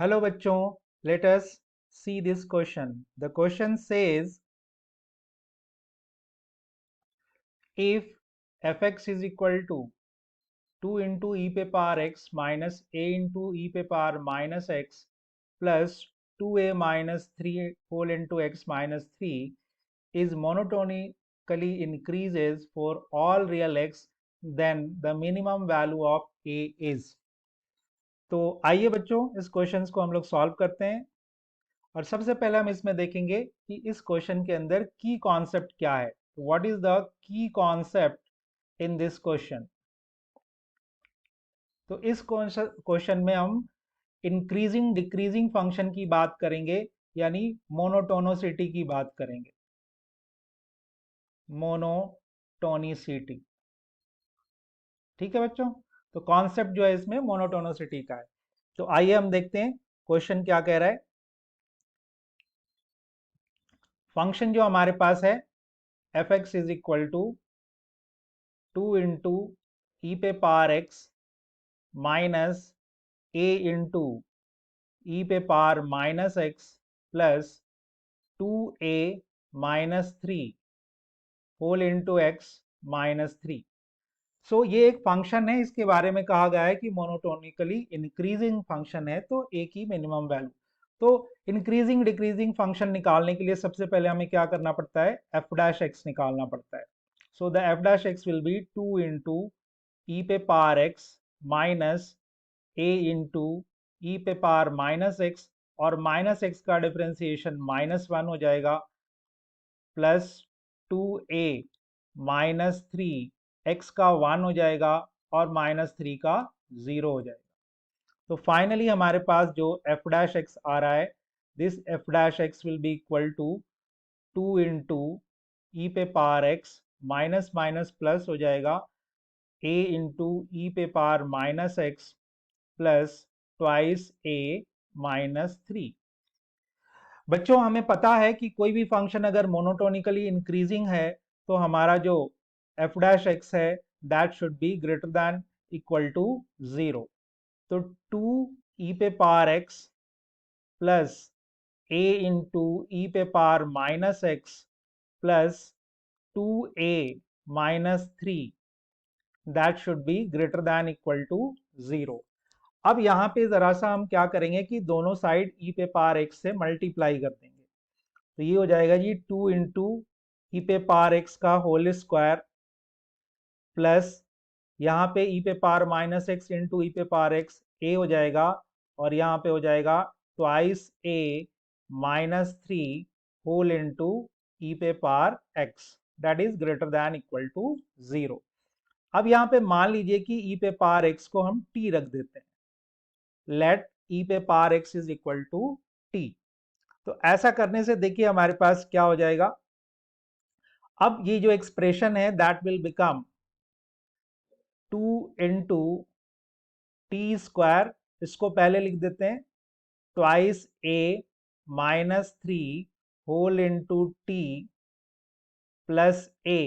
Hello bachchon, let us see this question. The question says if fx is equal to 2 into e पे power x minus a into e पे power minus x plus 2a minus 3 whole into x minus 3 is monotonically increases for all real x, then the minimum value of a is. तो आइए बच्चों इस question को हम लोग solve करते हैं। और सबसे पहले हम इसमें देखेंगे कि इस क्वेश्चन के अंदर की कॉन्सेप्ट क्या है। What is the key concept in this question. तो इस क्वेश्चन में हम इंक्रीजिंग डिक्रीजिंग फंक्शन की बात करेंगे, यानी मोनोटोनोसिटी की बात करेंगे। मोनोटोनिसिटी, ठीक है बच्चों। तो कॉन्सेप्ट जो है इसमें मोनोटोनोसिटी का है। तो आइए हम देखते हैं क्वेश्चन क्या कह रहा है। फंक्शन जो हमारे पास है f x is equal to 2 into e पे power x minus a into e पे power minus x plus 2a minus 3 whole into x minus 3। So ये एक फंक्शन है, इसके बारे में कहा गया है कि मोनोटोनिकली इंक्रीजिंग फंक्शन है, तो ए की मिनिमम वैल्यू। तो इंक्रीजिंग डिक्रीजिंग फंक्शन निकालने के लिए सबसे पहले हमें क्या करना पड़ता है, एफ डैश एक्स निकालना पड़ता है। So the f dash x will be 2 into e पे power x minus a into e पे पावर माइनस एक्स, और माइनस एक्स का डिफरेंशिएशन माइनस 1 हो जाएगा, प्लस 2a माइनस 3 एक्स का 1 हो जाएगा और माइनस 3 का 0 हो जाएगा। तो फाइनली हमारे पास जो एफ डैश एक्स आ रहा है, this f dash x will be equal to 2 into e पे power x minus minus plus हो जाएगा, a इंटू ई पे power minus x plus twice a minus 3। बच्चों हमें पता है कि कोई भी फंक्शन अगर मोनोटोनिकली इंक्रीजिंग है तो हमारा जो एफ डैश एक्स है that should be greater than equal to 0। तो 2 ई पे power X plus a into e पे power minus x plus 2a minus 3 that should be greater than equal to 0। अब यहाँ पे जरा सा हम क्या करेंगे कि दोनों साइड ई पे पावर एक्स से मल्टीप्लाई कर देंगे। तो ये हो जाएगा जी 2 इंटू ई पे पावर एक्स का होल स्क्वायर प्लस यहाँ पे ई पे power minus x into e पे पावर एक्स ए हो जाएगा, और यहाँ पे हो जाएगा twice a minus 3 whole into e पे power X that is greater than equal to 0। अब यहाँ पे मान लीजिए कि ई पे पावर एक्स को हम टी रख देते हैं। लेट ई पे power x is equal to t. तो ऐसा करने से देखिए हमारे पास क्या हो जाएगा। अब ये जो एक्सप्रेशन है that will become 2 into t square, इसको पहले लिख देते हैं twice a minus 3 whole into t plus a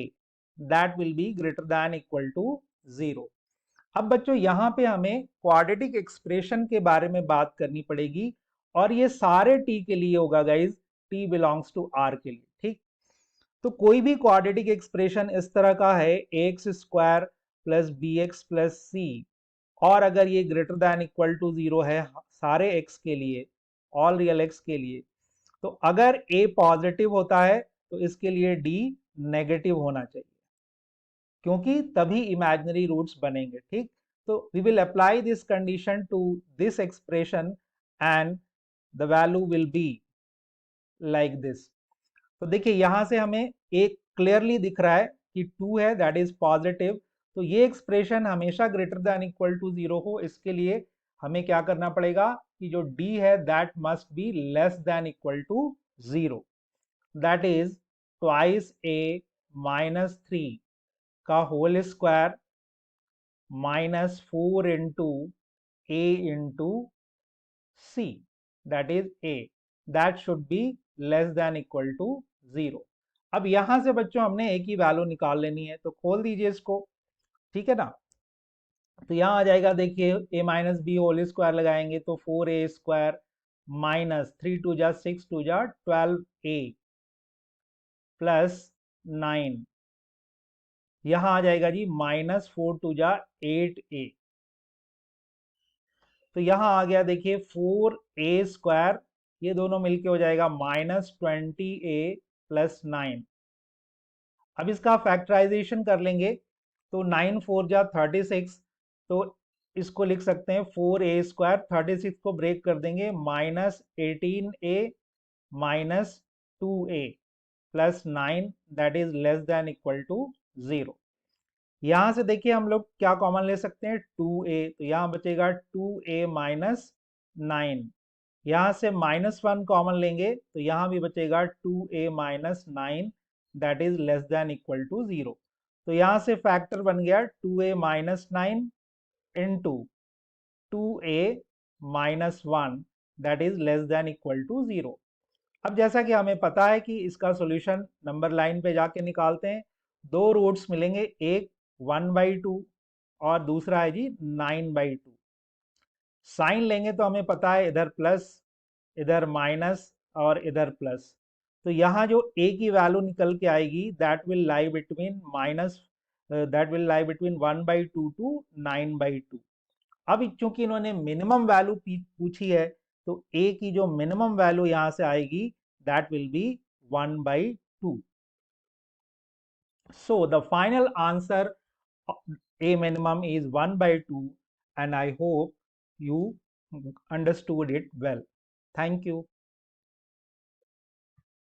that will be greater than equal to 0। अब बच्चों यहाँ पे हमें क्वाड्रेटिक एक्सप्रेशन के बारे में बात करनी पड़ेगी, और ये सारे टी के लिए होगा guys, t belongs to R के लिए, ठीक। तो कोई भी क्वाड्रेटिक एक्सप्रेशन इस तरह का है x square plus b x plus c, और अगर ये ग्रेटर दैन इक्वल टू 0 है सारे एक्स के लिए, ऑल रियल एक्स के लिए, तो अगर ए पॉजिटिव होता है तो इसके लिए डी नेगेटिव होना चाहिए, क्योंकि तभी इमेजिनरी रूट्स बनेंगे, ठीक। तो we will apply this condition to this expression and the value will be like this. तो देखिए यहां से हमें एक क्लियरली दिख रहा है कि 2 है दैट इज पॉजिटिव, तो ये एक्सप्रेशन हमेशा ग्रेटर देन इक्वल टू 0 हो, इसके लिए हमें क्या करना पड़ेगा कि जो d है that must be less than equal to 0, that is twice a minus 3 का whole square minus 4 into a into c that is a that should be less than equal to 0। अब यहां से बच्चों हमने a की value निकाल लेनी है, तो खोल दीजिए इसको, ठीक है ना। तो यहाँ आ जाएगा, देखिए ए माइनस बी होल स्क्वायर लगाएंगे तो 4a² माइनस 3 2 जा 6 2 जा 12a प्लस 9, यहाँ आ जाएगा जी माइनस 4 2 जा 8a। तो यहाँ आ गया देखिए 4a², ये दोनों मिलके हो जाएगा -20a प्लस 9। अब इसका फैक्टराइजेशन कर लेंगे तो 9 4 जा 36, तो इसको लिख सकते हैं 4a², 36 को ब्रेक कर देंगे -18a minus 2a plus 9 that is less than equal to 0। यहाँ से देखिए हम लोग क्या कॉमन ले सकते हैं, 2a, तो यहाँ बचेगा 2a माइनस 9। यहाँ से -1 कॉमन लेंगे तो यहाँ भी बचेगा 2a minus 9 that is less than equal to 0। तो यहाँ से फैक्टर बन गया 2a minus 9 into 2a minus 1 that is less than equal to 0। अब जैसा कि हमें पता है कि इसका सॉल्यूशन नंबर लाइन पे जाके निकालते हैं, दो रूट्स मिलेंगे, एक 1/2 और दूसरा है जी 9/2। साइन लेंगे तो हमें पता है इधर प्लस, इधर माइनस और इधर प्लस, तो यहाँ जो a की वैल्यू निकल के आएगी that will lie between minus, that will lie between 1/2 to 9/2। अब चूंकि इन्होंने मिनिमम वैल्यू पूछी है तो a की जो मिनिमम वैल्यू यहाँ से आएगी that will B 1/2। So the final answer a minimum is 1/2, and I hope you understood it well. Thank you.